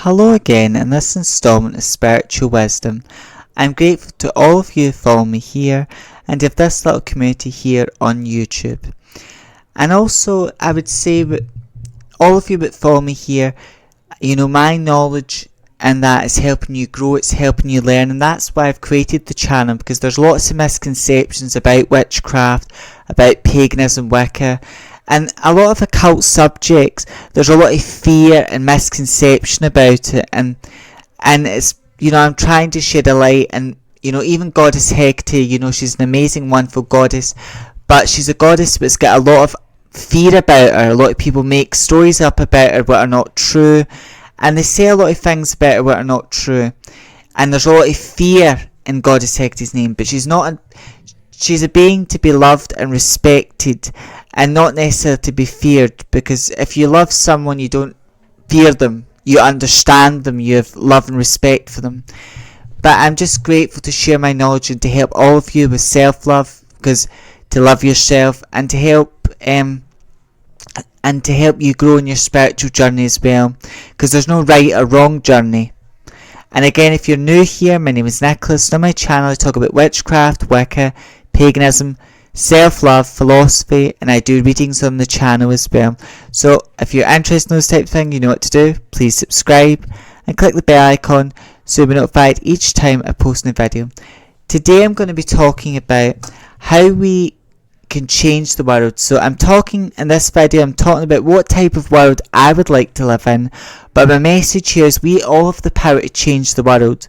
Hello again in this installment of Spiritual Wisdom. I'm grateful to all of you who follow me here and of this little community here on YouTube. And also I would say that all of you that follow me here, my knowledge and that is helping you grow, it's helping you learn, and that's why I've created the channel, because there's lots of misconceptions about witchcraft, about paganism, Wicca, and a lot of occult subjects. There's a lot of fear and misconception about it, and it's, I'm trying to shed a light. And even Goddess Hecate, she's an amazing, wonderful goddess, but she's a goddess that's got a lot of fear about her. A lot of people make stories up about her that are not true, and they say a lot of things about her that are not true, and there's a lot of fear in Goddess Hecate's name. But she's a being to be loved and respected, and not necessarily to be feared, because if you love someone, you don't fear them, you understand them, you have love and respect for them. But I'm just grateful to share my knowledge and to help all of you with self-love, because to love yourself and to help you grow in your spiritual journey as well, because there's no right or wrong journey. And again, if you're new here, my name is Nicholas, and on my channel I talk about witchcraft, Wicca, paganism, self-love, philosophy, and I do readings on the channel as well. So if you're interested in those type of things, you know what to do. Please subscribe and click the bell icon so you'll be notified each time I post a video. Today I'm going to be talking about how we can change the world. So in this video I'm talking about what type of world I would like to live in, but my message here is we all have the power to change the world.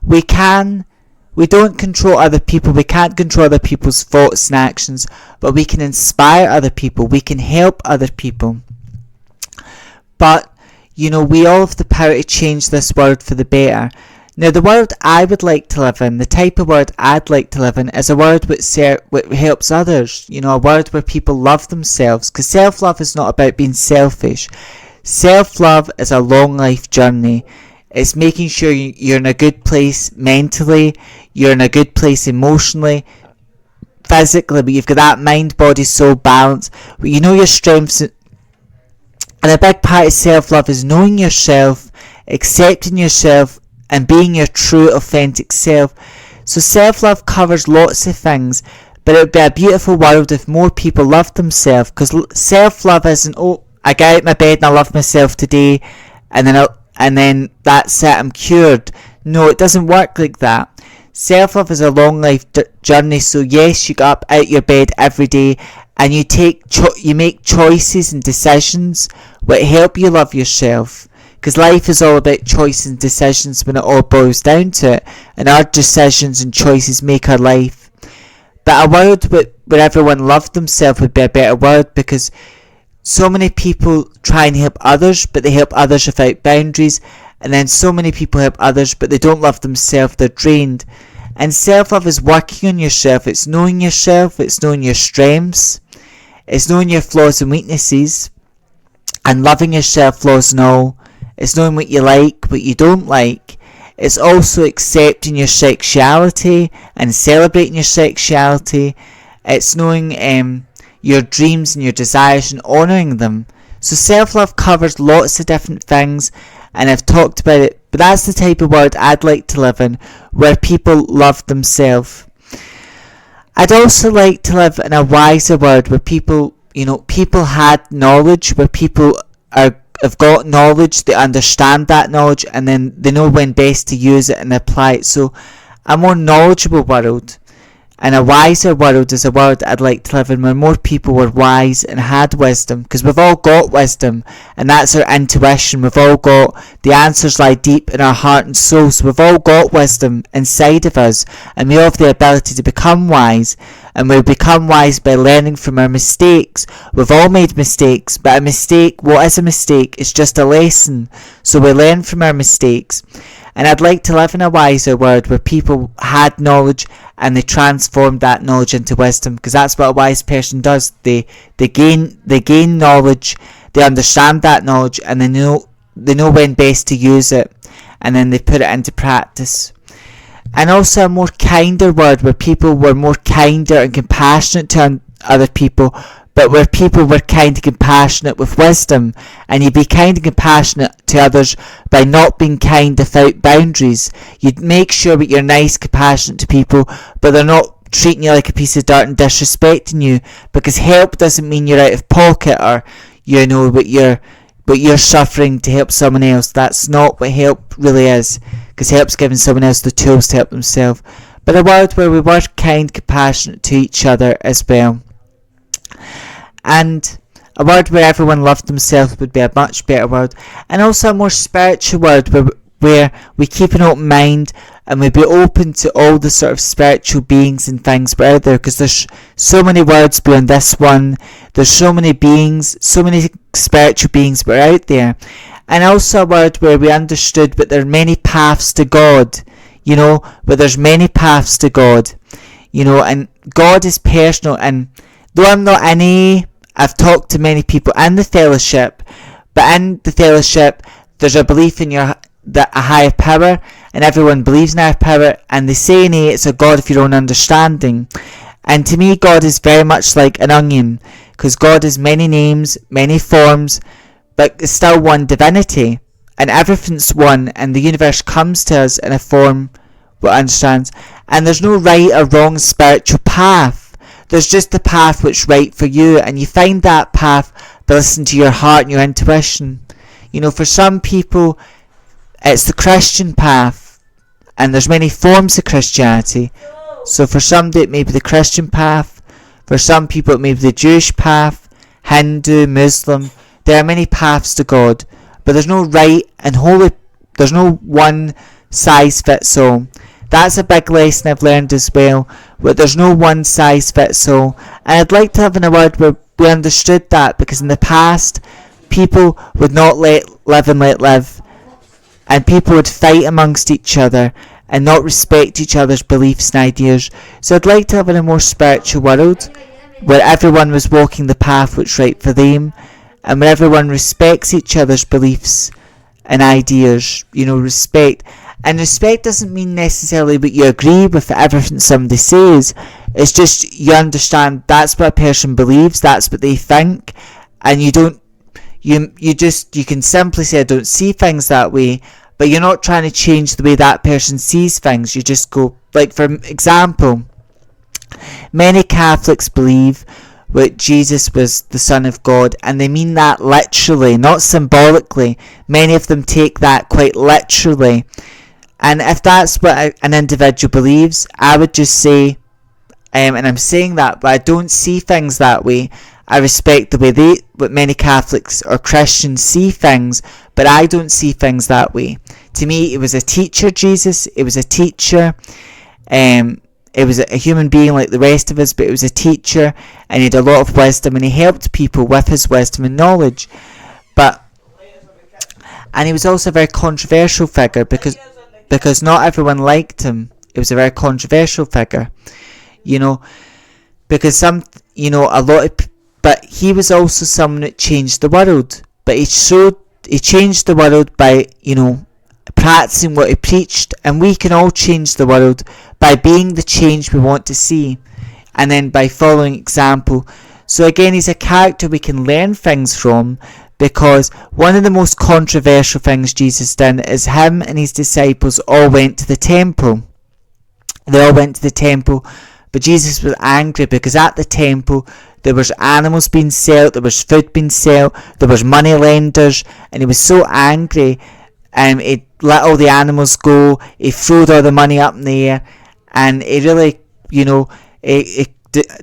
We don't control other people, we can't control other people's thoughts and actions, but we can inspire other people, we can help other people. But, we all have the power to change this world for the better. Now, the world I would like to live in, the type of world I'd like to live in, is a world which helps others, a world where people love themselves, because self-love is not about being selfish. Self-love is a long life journey. It's making sure you're in a good place mentally, you're in a good place emotionally, physically, but you've got that mind, body, soul balance. But you know your strengths, and a big part of self-love is knowing yourself, accepting yourself, and being your true, authentic self. So self-love covers lots of things, but it would be a beautiful world if more people loved themselves, because self-love isn't, I get out of my bed and I love myself today, and then that's it, I'm cured. No, it doesn't work like that. Self-love is a long life journey. So yes, you get up out your bed every day and you make choices and decisions that help you love yourself, because life is all about choices and decisions when it all boils down to it, and our decisions and choices make our life. But a world where everyone loved themselves would be a better world, because so many people try and help others, but they help others without boundaries. And then so many people help others, but they don't love themselves, they're drained. And self-love is working on yourself. It's knowing yourself, it's knowing your strengths, it's knowing your flaws and weaknesses, and loving yourself, flaws and all. It's knowing what you like, what you don't like. It's also accepting your sexuality and celebrating your sexuality. It's knowing your dreams and your desires and honouring them. So self-love covers lots of different things, and I've talked about it, but that's the type of world I'd like to live in, where people love themselves. I'd also like to live in a wiser world where people had knowledge, where people have got knowledge, they understand that knowledge, and then they know when best to use it and apply it. So a more knowledgeable world. And a wiser world is a world I'd like to live in, where more people were wise and had wisdom, because we've all got wisdom, and that's our intuition. We've all got, the answers lie deep in our heart and soul, so we've all got wisdom inside of us, and we all have the ability to become wise, and we become wise by learning from our mistakes. We've all made mistakes, but what is a mistake? It's just a lesson, so we learn from our mistakes. And I'd like to live in a wiser world where people had knowledge and they transformed that knowledge into wisdom, because that's what a wise person does. They gain knowledge, they understand that knowledge, and they know when best to use it, and then they put it into practice. And also a more kinder world where people were more kinder and compassionate to other people, but where people were kind and compassionate with wisdom. And you'd be kind and compassionate to others by not being kind without boundaries. You'd make sure that you're nice, compassionate to people, but they're not treating you like a piece of dirt and disrespecting you, because help doesn't mean you're out of pocket, or but you're suffering to help someone else. That's not what help really is, because help's giving someone else the tools to help themselves. But a world where we were kind, compassionate to each other as well. And a world where everyone loved themselves would be a much better world. And also a more spiritual world where we keep an open mind and we be open to all the sort of spiritual beings and things that are out there, because there's so many worlds beyond this one. There's so many beings, so many spiritual beings that are out there. And also a world where we understood that there are many paths to God, but there's many paths to God, and God is personal. And though I'm not I've talked to many people in the fellowship, but in the fellowship there's a belief in a higher power, and everyone believes in a higher power, and they say it's a God of your own understanding. And to me, God is very much like an onion, because God has many names, many forms, but it's still one divinity, and everything's one, and the universe comes to us in a form we understand. And there's no right or wrong spiritual path. There's just the path which right for you, and you find that path by listening to your heart and your intuition. For some people it's the Christian path, and there's many forms of Christianity. So for some it may be the Christian path, for some people it may be the Jewish path, Hindu, Muslim. There are many paths to God, but there's no right and holy, there's no one size fits all. That's a big lesson I've learned as well, where there's no one size fits all. And I'd like to have in a world where we understood that, because in the past people would not live and let live, and people would fight amongst each other and not respect each other's beliefs and ideas. So I'd like to have in a more spiritual world where everyone was walking the path which right for them, and where everyone respects each other's beliefs and ideas. Respect. And respect doesn't mean necessarily that you agree with everything somebody says. It's just you understand that's what a person believes, that's what they think, and you can simply say I don't see things that way, but you're not trying to change the way that person sees things. You just go, like for example, many Catholics believe that Jesus was the Son of God, and they mean that literally, not symbolically. Many of them take that quite literally. And if that's what an individual believes, I would just say, and I'm saying that, but I don't see things that way. I respect the way what many Catholics or Christians see things, but I don't see things that way. To me, it was a teacher, Jesus. It was a teacher. It was a human being like the rest of us, but it was a teacher, and he had a lot of wisdom, and he helped people with his wisdom and knowledge. And he was also a very controversial figure, because not everyone liked him. It was a very controversial figure, because but he was also someone that changed the world. But he changed the world by, practicing what he preached, and we can all change the world by being the change we want to see, and then by following example. So again, he's a character we can learn things from, because one of the most controversial things Jesus did is him and his disciples all went to the temple. They all went to the temple, but Jesus was angry because at the temple there was animals being sold, there was food being sold, there was money lenders, and he was so angry. He let all the animals go, he threw all the money up in the air, and he really,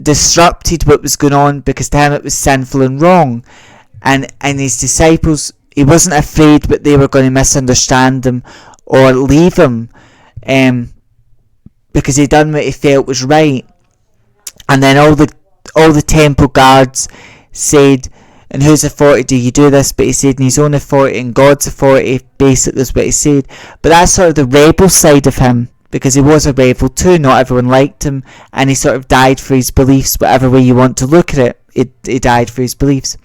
disrupted what was going on, because to him it was sinful and wrong. And his disciples, he wasn't afraid that they were going to misunderstand him or leave him, because he done what he felt was right. And then all the temple guards said, "And whose authority do you do this?" But he said, "In his own authority and God's authority." Basically, is what he said. But that's sort of the rebel side of him, because he was a rebel too. Not everyone liked him, and he sort of died for his beliefs. Whatever way you want to look at it, he died for his beliefs.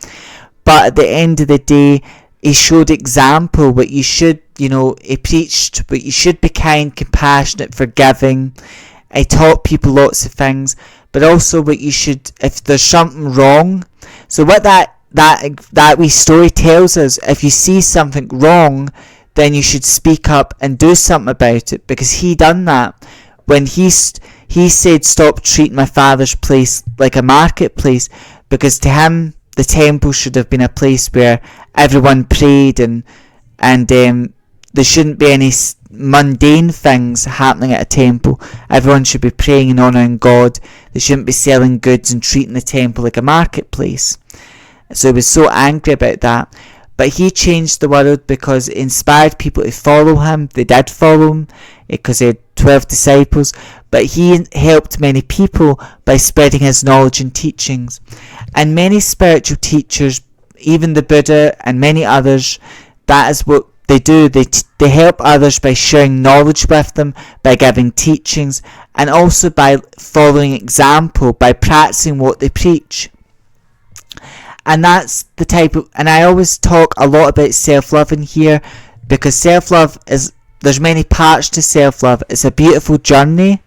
But at the end of the day, he showed example what you should, he preached what you should be kind, compassionate, forgiving. He taught people lots of things. but also what you should, if there's something wrong. So what that wee story tells us, if you see something wrong, then you should speak up and do something about it, because he done that when he said, stop treating my father's place like a marketplace, because to him the temple should have been a place where everyone prayed, and there shouldn't be any mundane things happening at a temple. Everyone should be praying and honouring God. They shouldn't be selling goods and treating the temple like a marketplace. So he was so angry about that. But he changed the world because it inspired people to follow him. They did follow him because he had 12 disciples. But he helped many people by spreading his knowledge and teachings. And many spiritual teachers, even the Buddha and many others, that is what they do. They help others by sharing knowledge with them, by giving teachings, and also by following example, by practicing what they preach. And that's the type of, and I always talk a lot about self-love in here, because self-love is, there's many parts to self-love. It's a beautiful journey,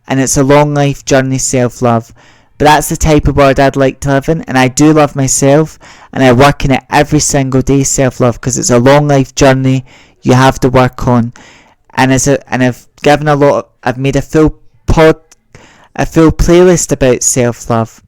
and it's a long life journey, self-love. But that's the type of world I'd like to live in, and I do love myself, and I work in it every single day, self-love, because it's a long life journey you have to work on. And I've given I've made a full playlist about self-love.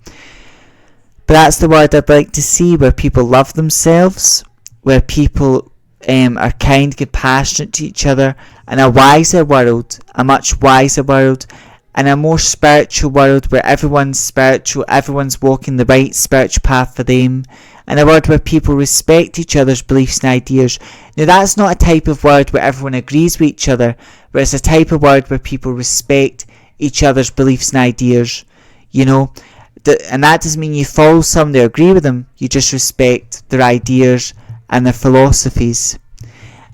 But that's the world I'd like to see, where people love themselves, where people are kind, compassionate to each other, and a wiser world, a much wiser world, and a more spiritual world where everyone's spiritual, everyone's walking the right spiritual path for them, and a world where people respect each other's beliefs and ideas. Now that's not a type of world where everyone agrees with each other, but it's a type of world where people respect each other's beliefs and ideas, you know. And that doesn't mean you follow someone or agree with them, you just respect their ideas and their philosophies.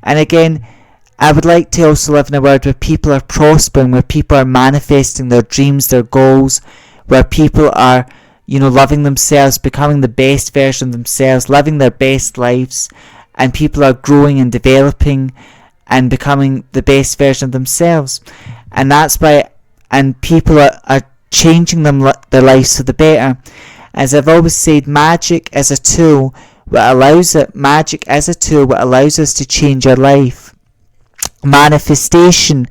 And again, I would like to also live in a world where people are prospering, where people are manifesting their dreams, their goals, where people are, loving themselves, becoming the best version of themselves, living their best lives, and people are growing and developing and becoming the best version of themselves. And that's why, and people are changing their lives for the better. As I've always said, magic is a tool what allows us to change our life. Manifestation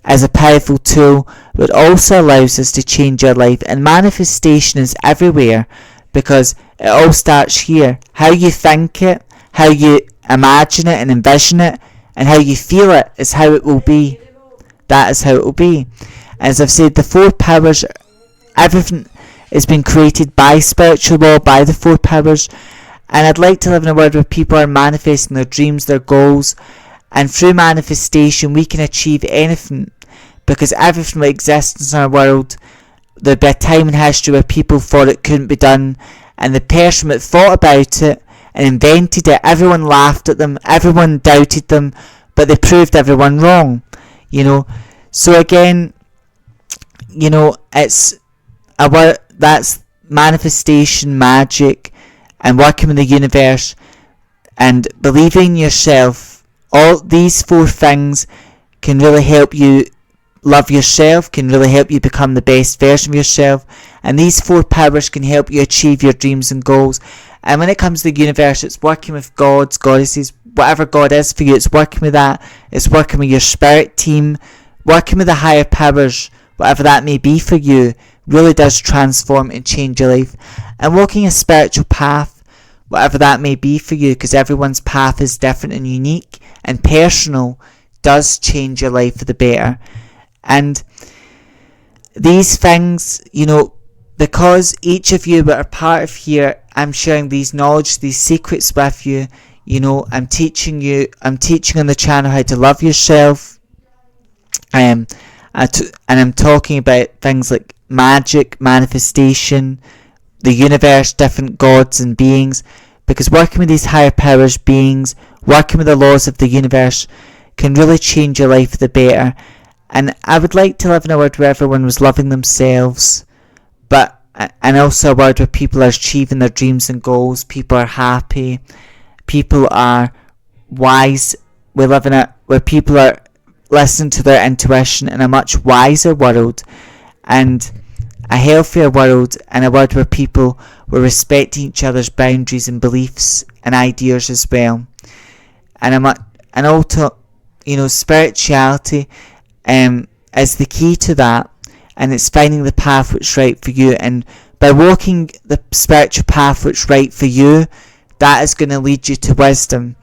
is a powerful tool that also allows us to change our life, and manifestation is everywhere, because it all starts here. How you think it, how you imagine it and envision it, and how you feel it is how it will be. That is how it will be. As I've said, the four powers, everything has been created by spiritual law, by the four powers. And I'd like to live in a world where people are manifesting their dreams, their goals, and through manifestation we can achieve anything, because everything that exists in our world, there'd be a time in history where people thought it couldn't be done, and the person that thought about it and invented it, everyone laughed at them, everyone doubted them, but they proved everyone wrong, So again, it's a word that's manifestation, magic, and working with the universe and believing in yourself. All these four things can really help you love yourself, can really help you become the best version of yourself, and these four powers can help you achieve your dreams and goals. And when it comes to the universe, it's working with gods, goddesses, whatever God is for you, it's working with that. It's working with your spirit team, working with the higher powers, whatever that may be for you, really does transform and change your life. And walking a spiritual path, whatever that may be for you, because everyone's path is different and unique and personal, does change your life for the better. And these things, because each of you that are part of here, I'm sharing these knowledge, these secrets with you. I'm teaching on the channel how to love yourself. And I'm talking about things like magic, manifestation, the universe, different gods and beings, because working with these higher powers, beings, working with the laws of the universe can really change your life for the better. And I would like to live in a world where everyone was loving themselves, and also a world where people are achieving their dreams and goals, people are happy, people are wise. We live in a where people are listening to their intuition in a much wiser world. And a healthier world, and a world where people were respecting each other's boundaries and beliefs and ideas as well. And also, spirituality is the key to that, and it's finding the path which is right for you. And by walking the spiritual path which is right for you, that is going to lead you to wisdom.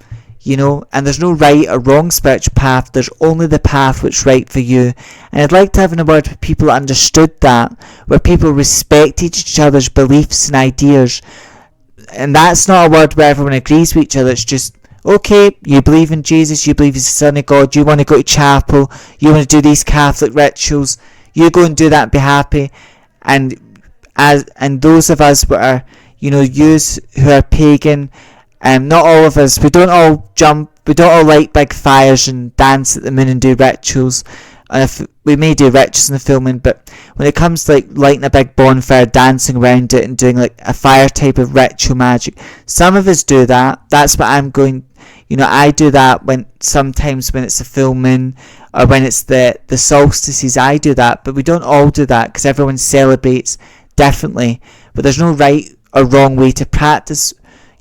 And there's no right or wrong spiritual path, there's only the path which is right for you. And I'd like to have in a world where people understood that, where people respected each other's beliefs and ideas. And that's not a world where everyone agrees with each other. It's just, okay, you believe in Jesus, you believe he's the Son of God, you want to go to chapel, you want to do these Catholic rituals, you go and do that and be happy. And those of us who are, yous who are pagan, not all of us, we don't all light big fires and dance at the moon and do rituals. And if we may do rituals in the filming, but when it comes to like lighting a big bonfire, dancing around it and doing like a fire type of ritual magic, some of us do that. That's what I'm going, I do that sometimes when it's a full moon or when it's the solstices, I do that. But we don't all do that because everyone celebrates differently. But there's no right or wrong way to practice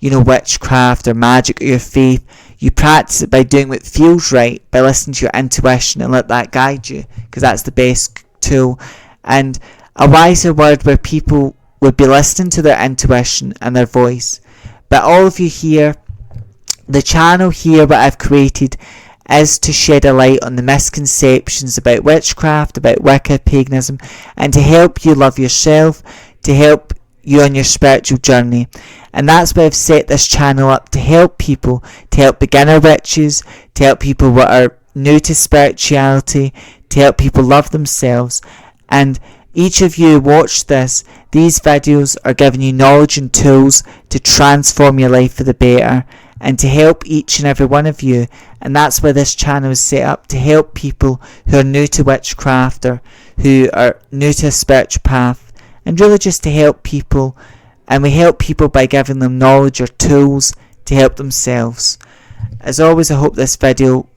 witchcraft or magic or your faith. You practice it by doing what feels right, by listening to your intuition and let that guide you, because that's the best tool. And a wiser world where people would be listening to their intuition and their voice. But all of you here, the channel here, what I've created is to shed a light on the misconceptions about witchcraft, about Wicca, paganism, and to help you love yourself, to help you on your spiritual journey. And that's why I've set this channel up, to help people, to help beginner witches, to help people who are new to spirituality, to help people love themselves. And each of you watch this, these videos are giving you knowledge and tools to transform your life for the better, and to help each and every one of you. And that's why this channel is set up, to help people who are new to witchcraft or who are new to a spiritual path, and really just to help people. And we help people by giving them knowledge or tools to help themselves. As always, I hope this video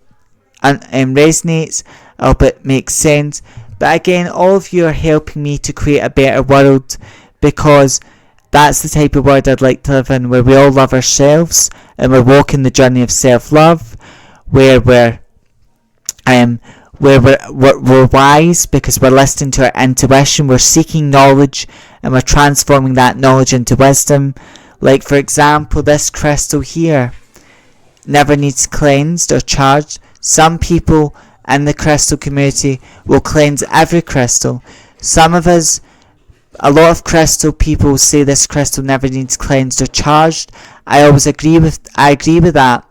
resonates, I hope it makes sense. But again, all of you are helping me to create a better world, because that's the type of world I'd like to live in, where we all love ourselves and we're walking the journey of self-love, where we're wise because we're listening to our intuition, we're seeking knowledge and we're transforming that knowledge into wisdom. Like for example, this crystal here never needs cleansed or charged. Some people in the crystal community will cleanse every crystal. A lot of crystal people say this crystal never needs cleansed or charged. I agree with that.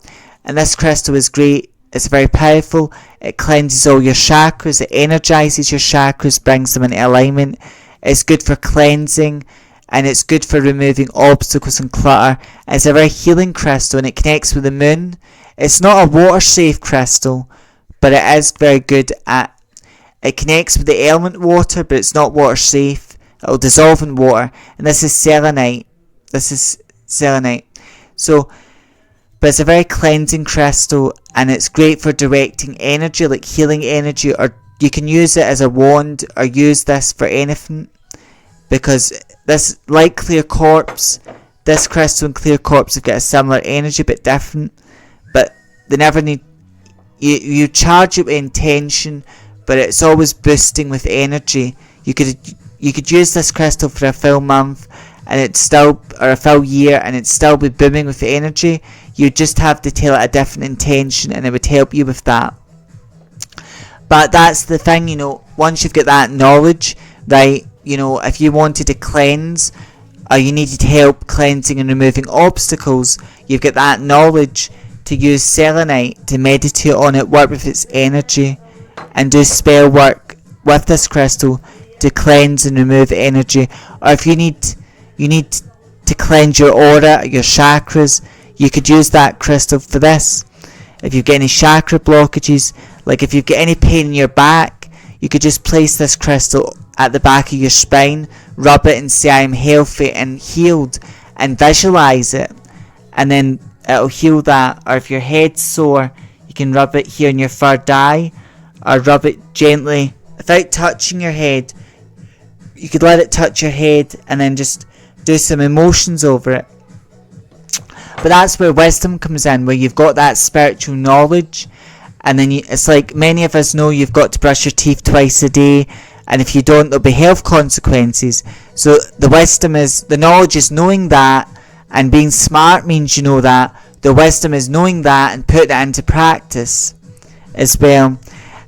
And this crystal is great. It's very powerful. It cleanses all your chakras. It energizes your chakras, brings them into alignment. It's good for cleansing, and it's good for removing obstacles and clutter. It's a very healing crystal, and it connects with the moon. It's not a water safe crystal, but it is very good at, it connects with the element water, but it's not water safe. It'll dissolve in water. And this is selenite. But it's a very cleansing crystal, and it's great for directing energy, like healing energy, or you can use it as a wand or use this for anything, because this, like clear quartz, this crystal and clear quartz have got a similar energy but different, but they never need, you charge it with intention, but it's always boosting with energy. You could use this crystal for a full month and it's still, or a full year, and it'd still be booming with energy. You just have to tell it a different intention and it would help you with that. But that's the thing, once you've got that knowledge, right, if you wanted to cleanse, or you needed help cleansing and removing obstacles, you've got that knowledge to use selenite, to meditate on it, work with its energy, and do spell work with this crystal to cleanse and remove energy. Or if you need to cleanse your aura, your chakras, you could use that crystal for this. If you've got any chakra blockages, like if you've got any pain in your back, you could just place this crystal at the back of your spine, rub it and say, I'm healthy and healed, and visualize it, and then it'll heal that. Or if your head's sore, you can rub it here in your third eye, or rub it gently without touching your head. you could let it touch your head and then just do some emotions over it. But that's where wisdom comes in, where you've got that spiritual knowledge, and then it's like many of us know you've got to brush your teeth twice a day, and if you don't, there'll be health consequences. So the wisdom is, the knowledge is knowing that, and being smart means you know that. The wisdom is knowing that and putting it into practice as well.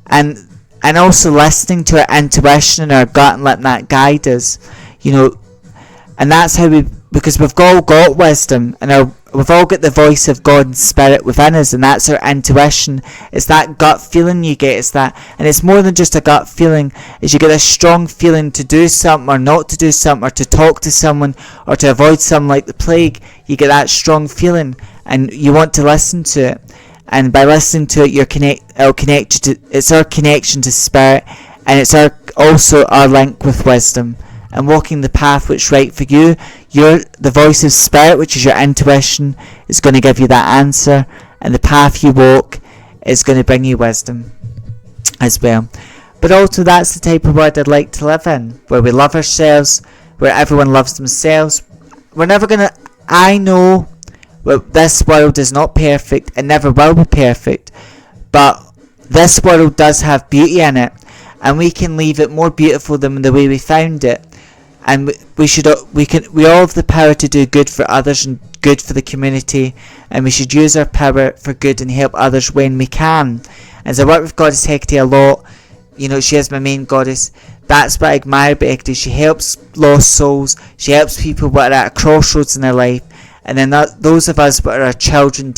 And also listening to our intuition and our gut and letting that guide us. And that's how because we've all got wisdom, and we've all got the voice of God and Spirit within us, and that's our intuition. It's that gut feeling you get. It's that, and it's more than just a gut feeling. Is you get a strong feeling to do something or not to do something, or to talk to someone or to avoid something like the plague. You get that strong feeling, and you want to listen to it. And by listening to it, it'll connect you to. It's our connection to Spirit, and it's also our link with wisdom. And walking the path which is right for you, the voice of Spirit, which is your intuition, is going to give you that answer, and the path you walk is going to bring you wisdom as well. But also, that's the type of world I'd like to live in, where we love ourselves, where everyone loves themselves. We're never going to, I know this world is not perfect, it never will be perfect, but this world does have beauty in it, and we can leave it more beautiful than the way we found it. And we all have the power to do good for others and good for the community, and we should use our power for good and help others when we can. As I work with Goddess Hecate a lot, she is my main goddess. That's what I admire about Hecate. She helps lost souls. She helps people that are at a crossroads in their life. And then those of us that are children,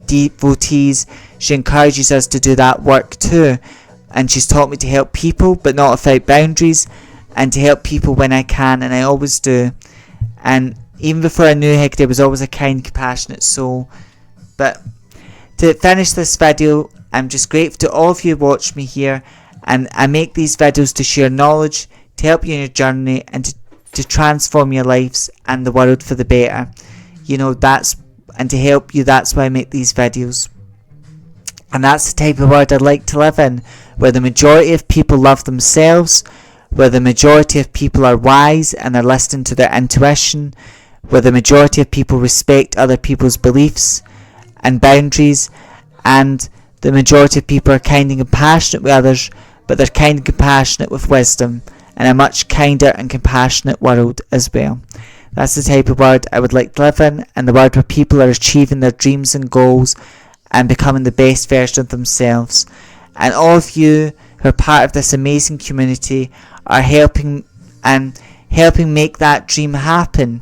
devotees, she encourages us to do that work too. And she's taught me to help people, but not without boundaries, and to help people when I can, and I always do. And even before I knew Hecate, I was always a kind, compassionate soul. But to finish this video, I'm just grateful to all of you who watch me here, and I make these videos to share knowledge, to help you in your journey, and to transform your lives and the world for the better. And to help you, that's why I make these videos. And that's the type of world I'd like to live in, where the majority of people love themselves, where the majority of people are wise and are listening to their intuition, where the majority of people respect other people's beliefs and boundaries, and the majority of people are kind and compassionate with others, but they're kind and compassionate with wisdom, and a much kinder and compassionate world as well. That's the type of world I would like to live in, and the world where people are achieving their dreams and goals and becoming the best version of themselves. And all of you who are part of this amazing community are helping make that dream happen.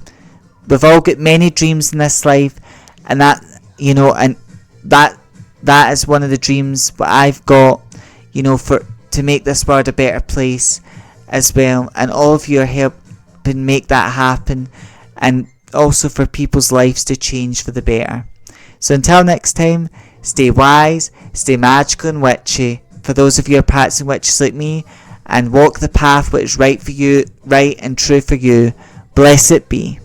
We've all got many dreams in this life, and that is one of the dreams that I've got, to make this world a better place as well. And all of you are helping make that happen, and also for people's lives to change for the better. So until next time, stay wise, stay magical and witchy. For those of you who are practicing witches like me, and walk the path which is right for you, right and true for you. Blessed be.